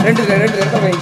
ரெண்டு வை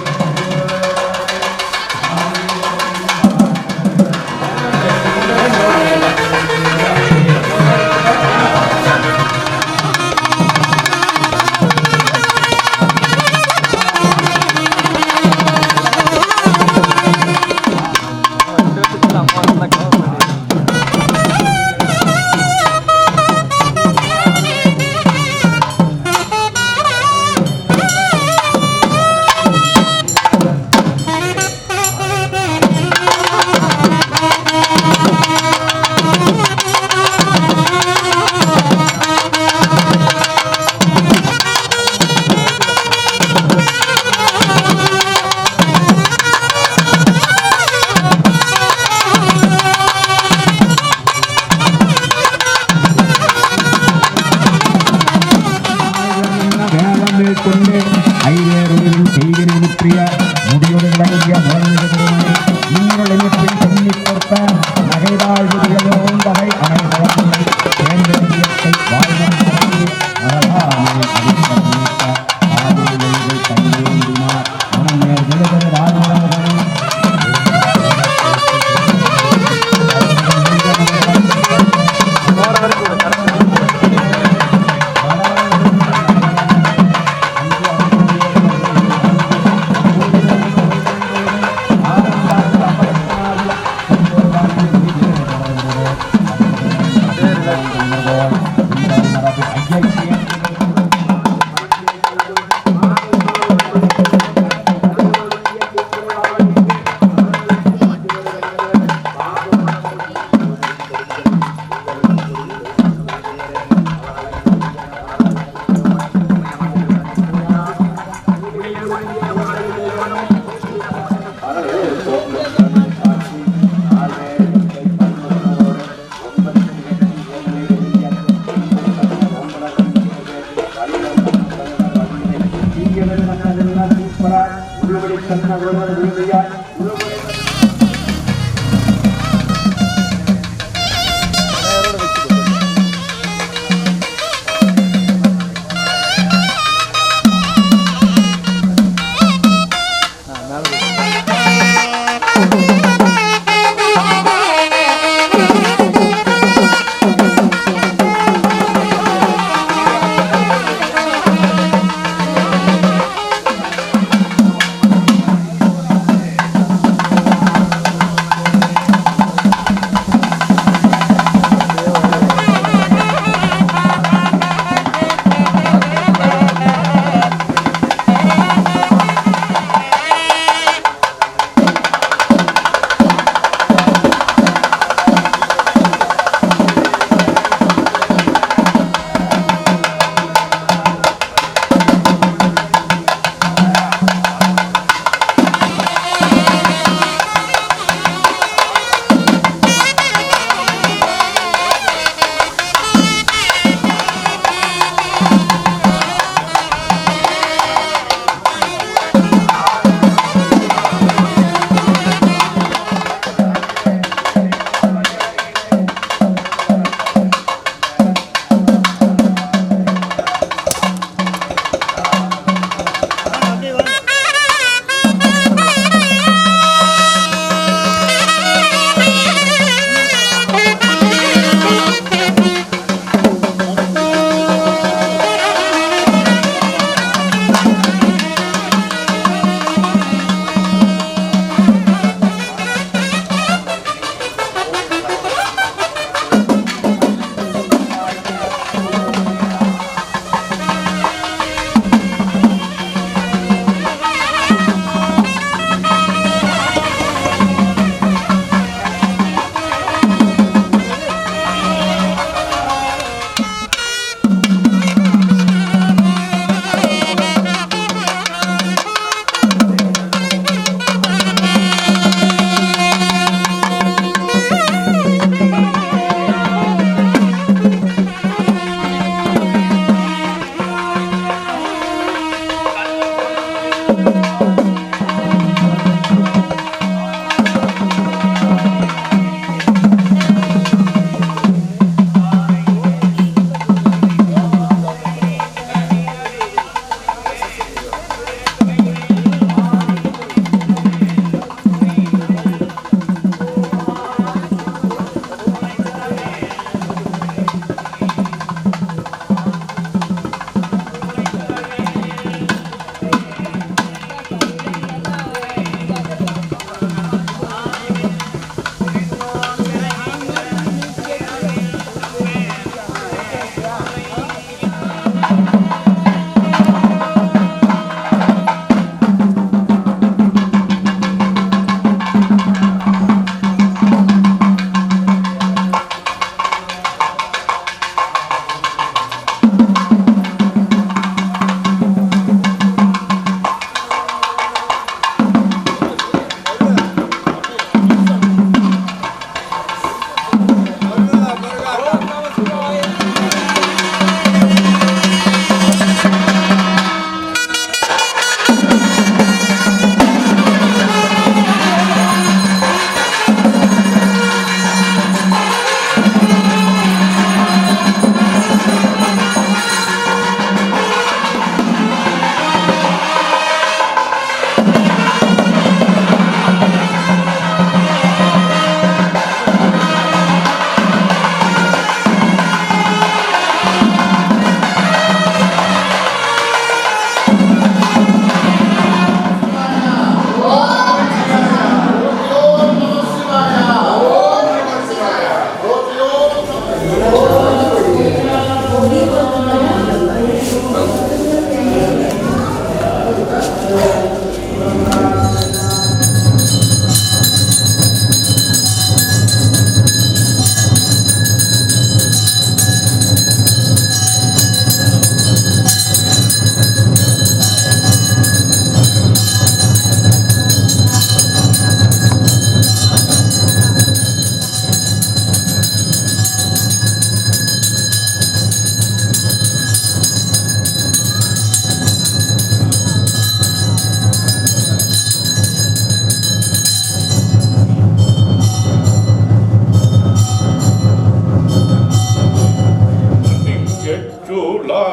திங்கச்சுலா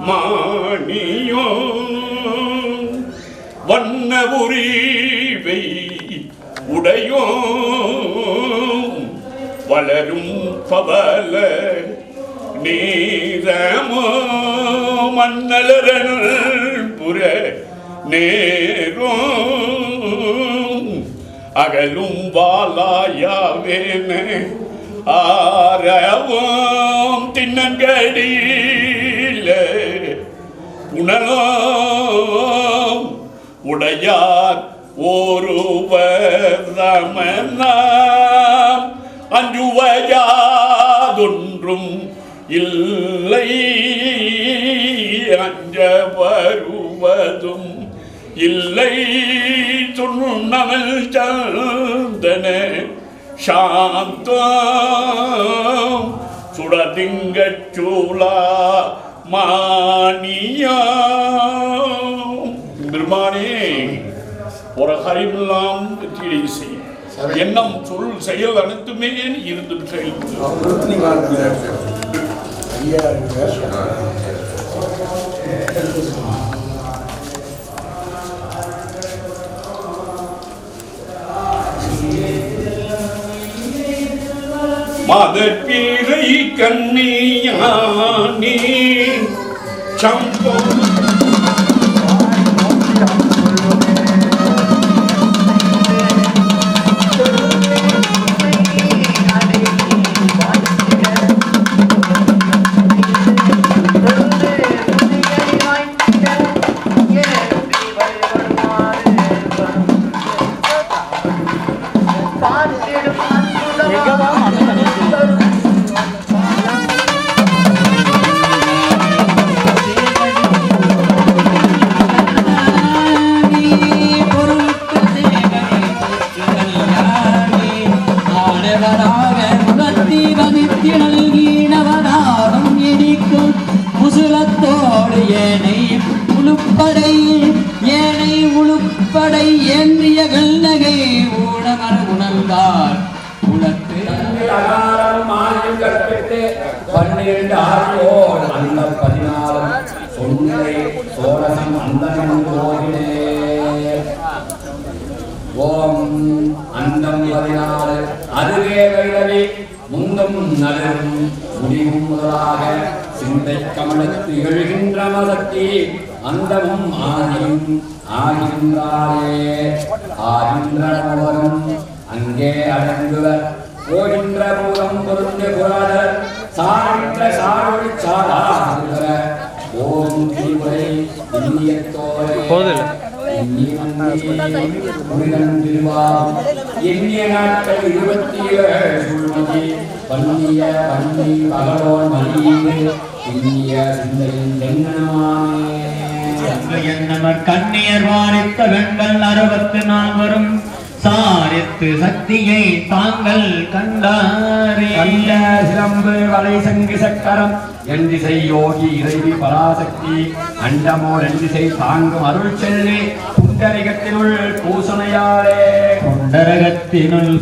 மாணியோ வண்ணபுரிவை உடையோ வளரும் பவல நீரமோ மன்னலரன் புற நேரும் அகலும் வாலாயாவேன ஆரவோம் தின்னங்கடியில புனலோம் உடையார் ஒருவரமனாம் அஞ்சுவையாதொன்றும் இல்லை அஞ்ச வருவதும் இல்லை சொன்னவள் சந்தன சாந்தம் சுடதிங்கச்சூலா மானியா பெருமானே ஒரு ஹரிமெல்லாம் வெற்றியை செய் எண்ணம் சொல் செயல் அனைத்துமே இருந்து மதப்பீரை கண்ணியானே சம்போ உளுப்படை ஏந்திய கல்நகை ஊடமர உணர்ந்தார் உலத்து 12 ஆரோடு அந்த 14 சொன்னை சோழசம் அந்தம் போகினே ஓம் அந்தம் 14 அதுவே வைரவி முந்தும் நலரும் முடிவும் முதலாக சிந்தை கமலத்து எழுகின்ற மதத்தி அந்தமும் ஆதியும் ஆகின்றாரே ஆகின்றவரும் அங்கே அடங்குவர் போகின்ற பூரம் பொருந்த புராடர் சாரின்ற சாரொழி சாராசுர ஓம் தீவை இந்தியத்தோரே எண்ணிய நாட்கள் 27 பன்னிய பன்னி பகலோன் மணியே இந்திய சிந்தையின் தென்னமானே கண்ணியர் வாரித்த வெண்கள் 64 சாரித்து சக்தியை தாங்கள் கண்டாரே கண்ட சிலம்பு வலை சங்கு சக்கரம் என் திசை யோகி இறைவி பராசக்தி அண்டமோர் என் திசை தாங்கும் அருள் செல்வி புண்டரிகத்தினுள்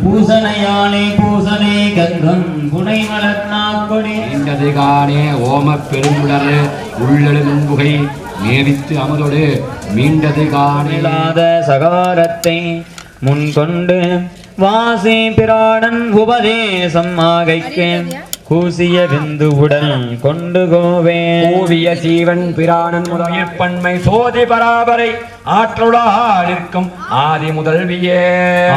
பூசனையாலே பூசனை கந்தம் புனை மலர்நாக்கொடி நீண்டது காணே ஓம பெருங்குடர் உள்ளெழும் புகை மேவித்து அமுதோடு மீண்டது காணிலாத சகாரத்தை முன்கொண்டு வாசி பிராடன் உபதேசம் ஆகைக்கு கூசிய விந்துவுடன் கொண்டு கோவே ஓவிய சீவன் பிராணன் முதல் பன்மை சோதி பராபரை ஆற்றலாயிருக்கும் ஆதி முதல்வியே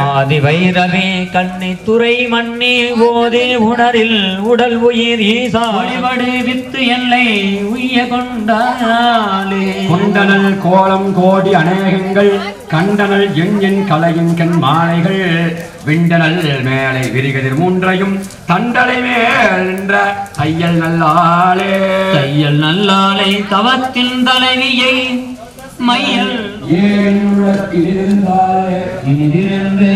ஆதி வைரவே கண்ணை துறை மண்ணி போதே உணரில் உடல் உயிர் ஈசா வழிபடு வித்து எல்லை உய்ய கொண்டாலே கொண்டனல் கோலம் கோடி அநேகங்கள் கண்டனல் எண் கலையின் கண் மாலைகள் விண்டனல் மேலை விரிகதிர் மூன்றையும் தண்டலை மேல் என்ற தையல் நல்லாளே தவத்தின் தலைவியை மையல் இனிதிருந்து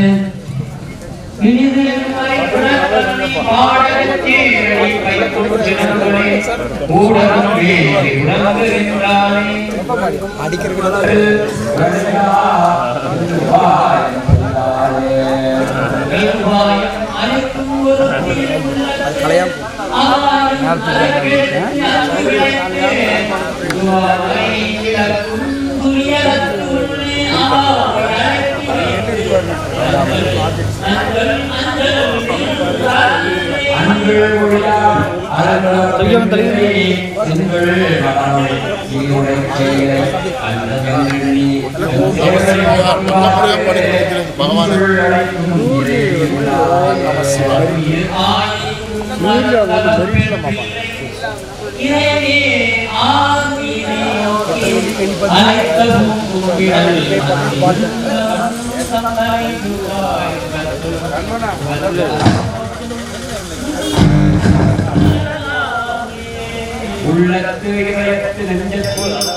உள்ளத்து இதயத்து நெஞ்சத்து